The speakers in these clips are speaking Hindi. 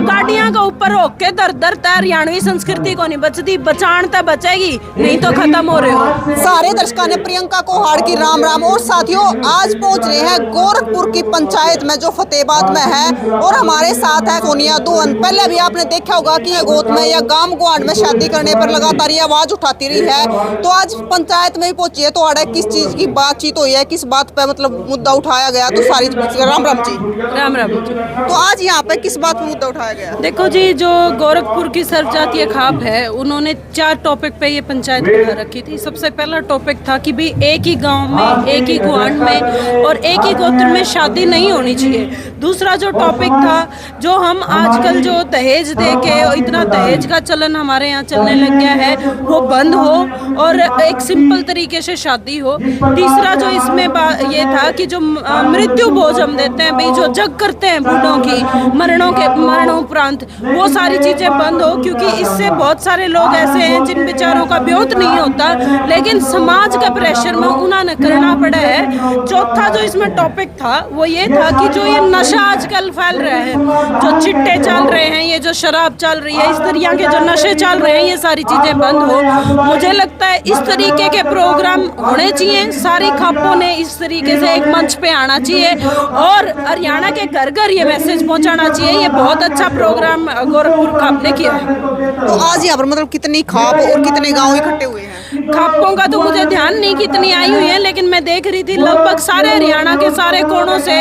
गाड़ियां का ऊपर होक के दर दर हरियाणवी संस्कृति को नहीं बचती, बचान तो बचेगी नहीं तो खत्म हो रहे हो। सारे दर्शकों ने प्रियंका कोहाड़ की राम राम। और साथियों, आज पहुंच रहे हैं गोरखपुर की पंचायत में जो फतेहाबाद में है, और हमारे साथ है सोनिया दुहन। पहले भी आपने देखा होगा कि ये गोद में या गांव गुआंढ में शादी करने पर लगातार ये आवाज उठाती रही है, तो आज पंचायत में ही पहुंची है। तो आड़े किस चीज की बातचीत हुई है, किस बात पे मतलब मुद्दा उठाया गया, तो सारी राम राम जी। राम राम जी। तो आज यहाँ पे किस बात पे मुद्दा उठाया गया? देखो जी, जो गोरखपुर की सर्वजातीय खाप है, उन्होंने 4 टॉपिक पे ये पंचायत बिठा रखी थी। सबसे पहला टॉपिक था कि भाई एक ही गांव में, एक ही गुआंढ में और एक ही गोत्र में शादी नहीं होनी चाहिए। दूसरा जो टॉपिक था, जो हम आजकल जो दहेज दे के, इतना दहेज का चलन हमारे यहाँ चलने लग गया है, वो बंद हो और एक सिंपल तरीके से शादी हो। तीसरा जो इसमें ये था कि जो मृत्यु भोज हम देते हैं, भाई जो जग करते हैं बूढ़ों की मरणोपरांत, वो सारी चीजें बंद हो, क्योंकि इससे बहुत सारे लोग ऐसे हैं जिन बेचारों का ब्योत नहीं होता, लेकिन समाज का प्रेशर में उन्हें करना पड़ा है। चौथा जो इसमें टॉपिक था वो ये था कि जो ये नशा आजकल फैल रहा है, जो चिट्टे चल रहे हैं, ये जो शराब चल रही है, इस तरह के जो नशे चल रहे हैं, ये सारी चीजें बंद हो। मुझे लगता है इस तरीके के प्रोग्राम होने चाहिए। सारी खापों ने इस तरीके से एक मंच पे आना चाहिए और हरियाणा के घर घर ये मैसेज पहुंचाना चाहिए। ये बहुत अच्छा प्रोग्राम गोरखपुर खाप ने किया है। तो आज यहाँ पर मतलब कितनी खाप और कितने गाँव इकट्ठे हुए हैं? खापों का तो मुझे ध्यान नहीं कितनी आई हुई है, लेकिन मैं देख रही थी लगभग सारे हरियाणा के सारे कोनों से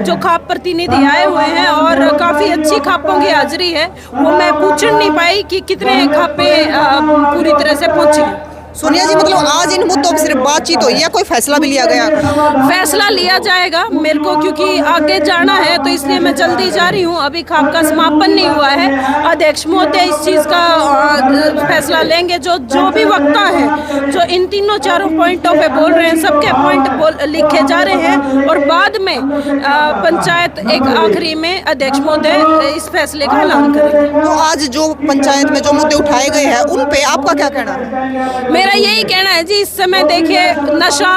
जो खाप प्रतिनिधि आए हुए हैं और काफी अच्छी खापों की हाजिरी है। वो मैं पूछ नहीं पाई कि कितने खापे पूरी तरह से पहुंची। सोनिया जी, मतलब आज इन मुद्दों पर सिर्फ बातचीत हुई है, कोई फैसला भी लिया गया? फैसला लिया जाएगा मेरे को, क्योंकि आगे जाना है, तो इसलिए मैं जल्दी जा रही हूँ। अभी खाप का समापन नहीं हुआ है। अध्यक्ष महोदय इस चीज का फैसला लेंगे। जो भी वक्ता है जो इन तीनों चारों पॉइंटों पे बोल रहे हैं, सबके पॉइंट लिखे जा रहे हैं और बाद में पंचायत एक आखिरी में अध्यक्ष महोदय इस फैसले का ऐलान करेंगे। तो आज जो पंचायत में जो मुद्दे उठाए गए हैं, उन पे आपका क्या कहना है? मेरा यही कहना है जी, इस समय देखिए नशा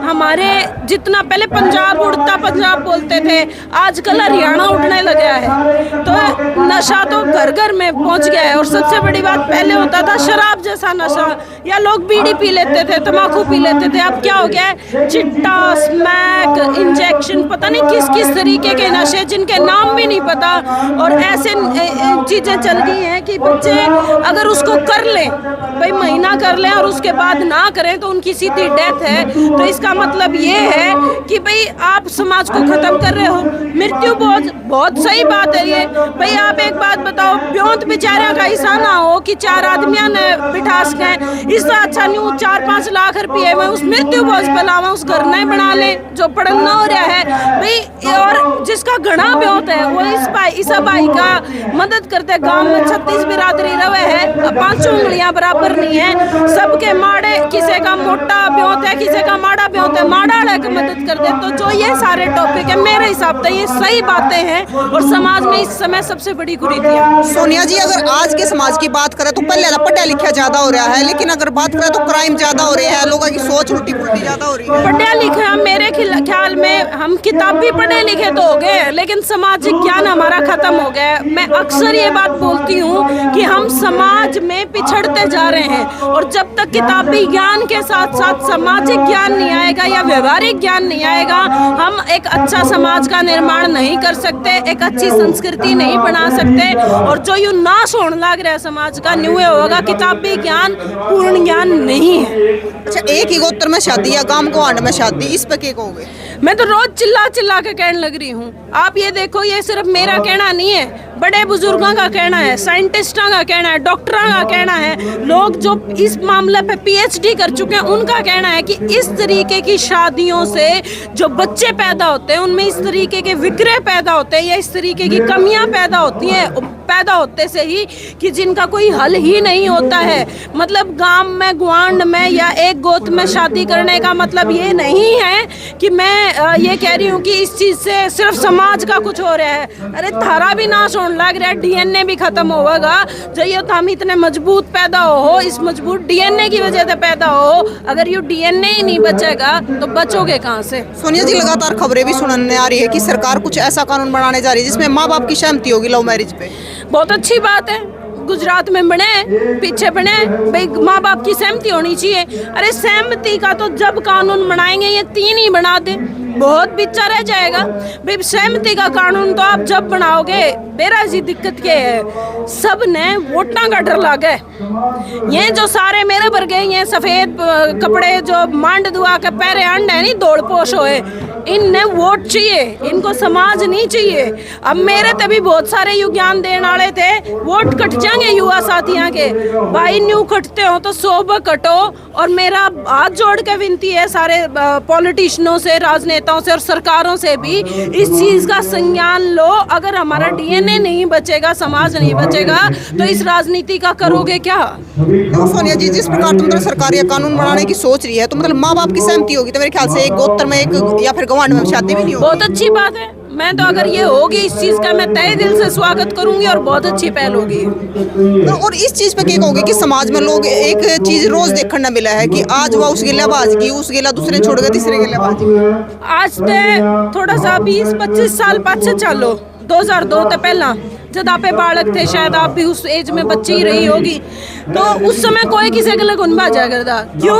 हमारे जितना पहले पंजाब उड़ता पंजाब बोलते थे, आजकल हरियाणा उड़ने लगा है। तो नशा तो घर घर में पहुंच गया है। और सबसे बड़ी बात, पहले होता था शराब जैसा नशा, या लोग बीड़ी पी लेते थे, तम्बाकू पी लेते थे। अब क्या हो गया है, चिट्टा, स्मैक, इंजेक्शन, पता नहीं किस किस तरीके के नशे जिनके नाम भी नहीं पता। और ऐसे चीजें चल गई हैं कि बच्चे अगर उसको कर लें, भाई महीना कर लें और उसके बाद ना करें, तो उनकी सीधी डेथ है। तो इसका मतलब ये है कि भाई आप समाज को खत्म कर रहे हो। मृत्यु बहुत सही बात है ये। भाई आप एक बात बताओ, ब्योंत बेचारे का ऐसा ना हो कि 4 आदमियों ने बिठा सकें, इससे अच्छा नहीं 4-5 लाख रुपये में उस मृत्यु बोझ पे लावा, उस घर नहीं बना ले जो पढ़ना हो रहा है भाई। और जिसका घना ब्योंत है वो इस भाई का मदद करते। गांव में 36 बिरादरी रवे है, 5 उंगलियां बराबर नहीं है, सबके माड़े, किसी का मोटा ब्योंत है, किसी का माड़ा ब्योंत है, माड़ा वाले की मदद कर दे। तो जो ये सारे टॉपिक है, मेरे हिसाब से ये सही बातें हैं और समाज में इस समय सबसे बड़ी कुरीतियां। सोनिया जी, अगर आज के समाज की बात करें तो पहले पढ़ा लिखा ज्यादा हो रहा है, लेकिन अगर बात करें तो क्राइम ज्यादा हो रहे हैं, लोगों की सोच उल्टी पुल्टी ज्यादा हो रही है। पढ़ा लिखा मेरे ख्याल में हम किताबी पढ़े लिखे तो हो गए, लेकिन सामाजिक ज्ञान हमारा खत्म हो गया है। मैं अक्सर ये बात बोलती हूँ कि हम समाज में पिछड़ते जा रहे हैं, और जब तक किताबी ज्ञान के साथ साथ सामाजिक ज्ञान नहीं आएगा या व्यवहारिक ज्ञान नहीं आएगा, हम एक अच्छा समाज का निर्माण नहीं कर सकते, एक अच्छी संस्कृति नहीं बना सकते। और जो यू नाश होने लग रहा है समाज का, न्यू होगा। किताबी ज्ञान पूर्ण ज्ञान नहीं है। अच्छा, एक ही गोत्र में शादी या गांव गुआंढ में शादी, इस पे क्या कहोगे? मैं तो रोज चिल्ला चिल्ला के कहने लग रही हूँ। आप ये देखो, ये सिर्फ मेरा कहना नहीं है, बड़े बुजुर्गों का कहना है, साइंटिस्टों का कहना है, डॉक्टरों का कहना है, लोग जो इस मामले पे PhD कर चुके हैं उनका कहना है कि इस तरीके की शादियों से जो बच्चे पैदा होते हैं उनमें इस तरीके के विक्रय पैदा होते हैं या इस तरीके की कमियां पैदा होती हैं, पैदा होते से ही कि जिनका कोई हल ही नहीं होता है। मतलब गांव में, गुआंढ में या एक गोत्र में शादी करने का मतलब ये नहीं है कि मैं ये कह रही हूँ कि इस चीज़ से सिर्फ समाज का कुछ हो रहा है। अरे थारा भी नाश होने लग रहा है, डीएनए भी खत्म होगा। जइयो तो हम इतने मजबूत पैदा हो, इस मजबूत डीएनए की वजह से पैदा हो। अगर ये डीएनए ही नहीं बचेगा तो बचोगे कहाँ से? सोनिया जी, लगातार खबरें भी सुनने आ रही है कि सरकार कुछ ऐसा कानून बनाने जा रही है जिसमें माँ बाप की सहमति होगी लव मैरिज पे। बहुत अच्छी बात है, गुजरात में बने, पीछे बने, भाई माँ बाप की सहमति होनी चाहिए। अरे सहमति का तो जब कानून बनाएंगे ये 3 ही बना दे, बहुत बिच्चा रह जाएगा। भाई सहमति का कानून तो आप जब बनाओगे, मेरा जी दिक्कत क्या है, सब ने वोटा का डर लागे। ये जो सारे मेरे भर गए, ये सफेद कपड़े जो मांड दुआ के पैरे अंड है नहीं दौड़ पोश होए, इनने वोट चाहिए, इनको समाज नहीं चाहिए। अब मेरे तभी बहुत सारे यू ज्ञान देने वाले थे, वोट कट जाएंगे युवा साथियों के, भाई न्यू कटते हो तो 100 कटो। और मेरा हाथ जोड़ के विनती है सारे पॉलिटिशियनों से, राजनेताओं से और सरकारों से भी, इस चीज का संज्ञान लो। अगर हमारा डीएनए नहीं बचेगा, समाज नहीं बचेगा, तो इस राजनीति का करोगे क्या? तो सोनिया जी, जिस प्रकार तो सरकार ये कानून बनाने की सोच रही है, तो माँ बाप की सहमति होगी तो मेरे ख्याल से एक गोत्र में, एक या फिर गवांड में शादी भी नहीं होगी। बहुत अच्छी बात है। मैं तो अगर ये होगी इस चीज का मैं तहे दिल से स्वागत करूंगी और बहुत अच्छी पहल होगी। और इस चीज पे क्या कहोगे कि समाज में लोग एक चीज रोज देखने मिला है कि आज वह उस गिला बाजगी, उस गिला दूसरे छोड़ गए, तीसरे गिला बाजगी। आज ते थोड़ा सा 20-25 साल पाछे चलो, 2002 तो पहला जब आप बालक थे, शायद आप भी उस एज में बच्ची ही रही होगी, तो उस समय कोई किसी के लिए गुन बाजा करता। क्यों?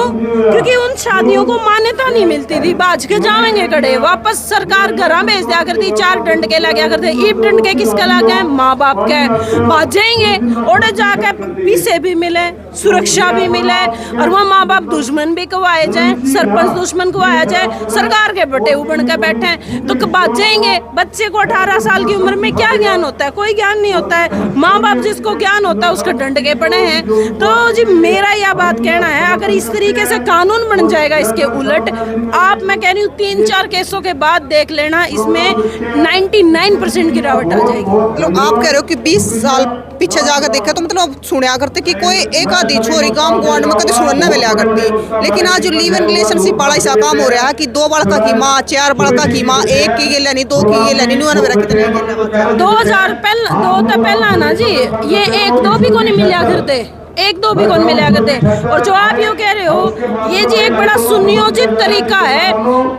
क्योंकि उन शादियों को मान्यता नहीं मिलती थी, बाज के जाएंगे कड़े, वापस सरकार घर भेज दिया करती, 4 डंड के लग गया करते। ईप डंड के किसका लग गए? माँ बाप के। बाजेंगे और जाके पीछे भी मिले, सुरक्षा भी मिले, और वो माँ बाप दुश्मन भी कवाए जाए, सरपंच दुश्मन कवाया जाए, सरकार के बटे बन के बैठे, तो बाजेंगे। बच्चे को 18 साल की उम्र में क्या ज्ञान होता है? कोई ज्ञान नहीं होता है। माँ बाप जिसको ज्ञान होता है उसके डंड के पड़े हैं। तो जी मेरा यह बात कहना है, अगर इस तरीके से कानून बन जाएगा इसके उलट, आप मैं कह रही हूँ 3-4 केसों के बाद देख लेना, इसमें 99% गिरावट आ जाएगी। मतलब आप कह रहे हो कि 20 साल पीछे जाकर देखा तो मतलब सुनया करते कि कोई एक आधी छोरी गांव गवांड में कभी सुनने मिला करती, लेकिन आज जो लिव इन रिलेशनशिप बड़ा ऐसा काम हो रहा है कि 2 बड़का की माँ, 4 बड़का की माँ, 1 की गिला नहीं, 2 की गिला नहीं, मेरा कितने 2000 पहला 2 तो पहला ना जी, ये 1-2 भी को नहीं मिला करते, 1-2 भी कौन मिला करते। और जो आप यूँ कह रहे हो, ये जी एक बड़ा सुनियोजित तरीका है।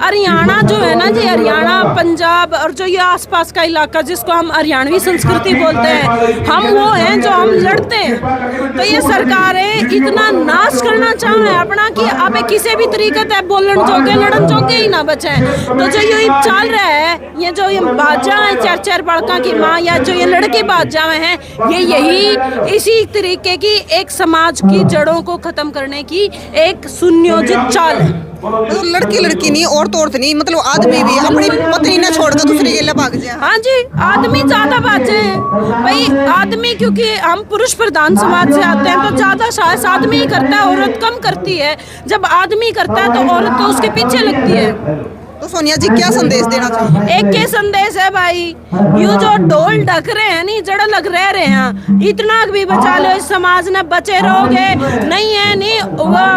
हरियाणा जो है ना जी, हरियाणा, पंजाब और जो ये आसपास का इलाका जिसको हम हरियाणवी संस्कृति बोलते हैं, हम वो हैं जो हम लड़ते हैं। तो ये सरकारें इतना नाश करना चाह रहे हैं अपना कि आप किसी भी तरीके से बोलन जोगे, लड़न जोगे ही ना बचे। तो जो ये चल रहा है, ये जो ये बाजा है 4-4 बड़का की माँ, या जो ये लड़की बाजा हैं, ये यही इसी तरीके की एक समाज की जड़ों को खत्म करने की एक सुनियोजित चाल है। मतलब लड़की नहीं, औरत नहीं, मतलब आदमी भी अपनी पत्नी ने छोड़कर दूसरी के लिए भाग जाए। हाँ जी, आदमी ज्यादा बाजे हैं भाई। आदमी, क्योंकि हम पुरुष प्रधान समाज से आते हैं, तो ज्यादा शायद आदमी ही करता है, औरत कम करती है। जब आदमी करता है तो औरत तो उसके पीछे लगती है। तो सोनिया जी क्या संदेश देना चाहिए? एक के संदेश है भाई, यू जो ढोल ढक रहे हैं नहीं, जड़ा लग रहे हैं, इतना भी बचा लो, इस समाज ने बचे रहोगे नहीं है नहीं,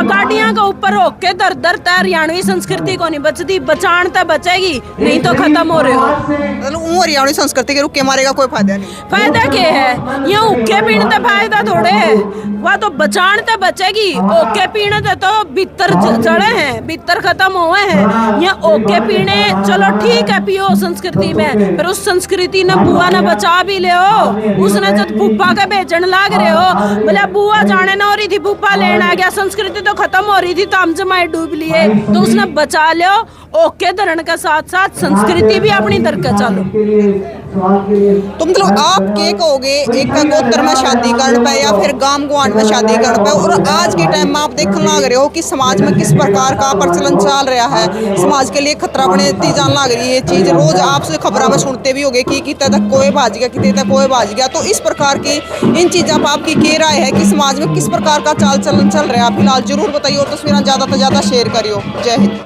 गाड़ियां के ऊपर होके दर दर हरियाणवी संस्कृति को नहीं बचती, बचान तो बचेगी, नहीं तो खत्म हो रहे हो। मतलब हरियाणवी संस्कृति के रुके मारेगा कोई फायदा नहीं। फायदा क्या है? ये उके पीने का फायदा थोड़े है, वह तो बचान तो बचेगी। ओके पीने तो भीतर जड़े हैं, भीतर खत्म हुए हैं। ये ओके पीने चलो ठीक है, पियो संस्कृति में, पर उस संस्कृति ने बुआ ने बचा भी ले हो। उसने जब फूफा के बेचन लाग रहे हो, बोले बुआ जाने ना हो रही थी, फूफा लेना गया, संस्कृति तो खत्म हो रही थी, तो हम जमाए डूब लिए, तो उसने बचा लियो। ओके धरण के साथ साथ संस्कृति भी अपनी दर के चलो। तो मतलब आप क्या कहोगे, एक गोत्र में शादी करने पे या फिर गांव गवांड में शादी करने पे, और आज के टाइम में आप देखने लग रहे हो कि समाज में किस प्रकार का प्रचलन चल रहा है, समाज के लिए खतरा बनती जान लग रही है चीज। रोज आपसे खबरों में सुनते भी होगे कि कितने तक कोई भाज गया, कितने तक कोई भाज गया। तो इस प्रकार की इन चीज़ों पर आपकी क्या राय है कि समाज में किस प्रकार का चाल चलन चल रहा है? फिलहाल जरूर बताइए और तस्वीरें ज़्यादा से ज़्यादा शेयर करियो। जय हिंद।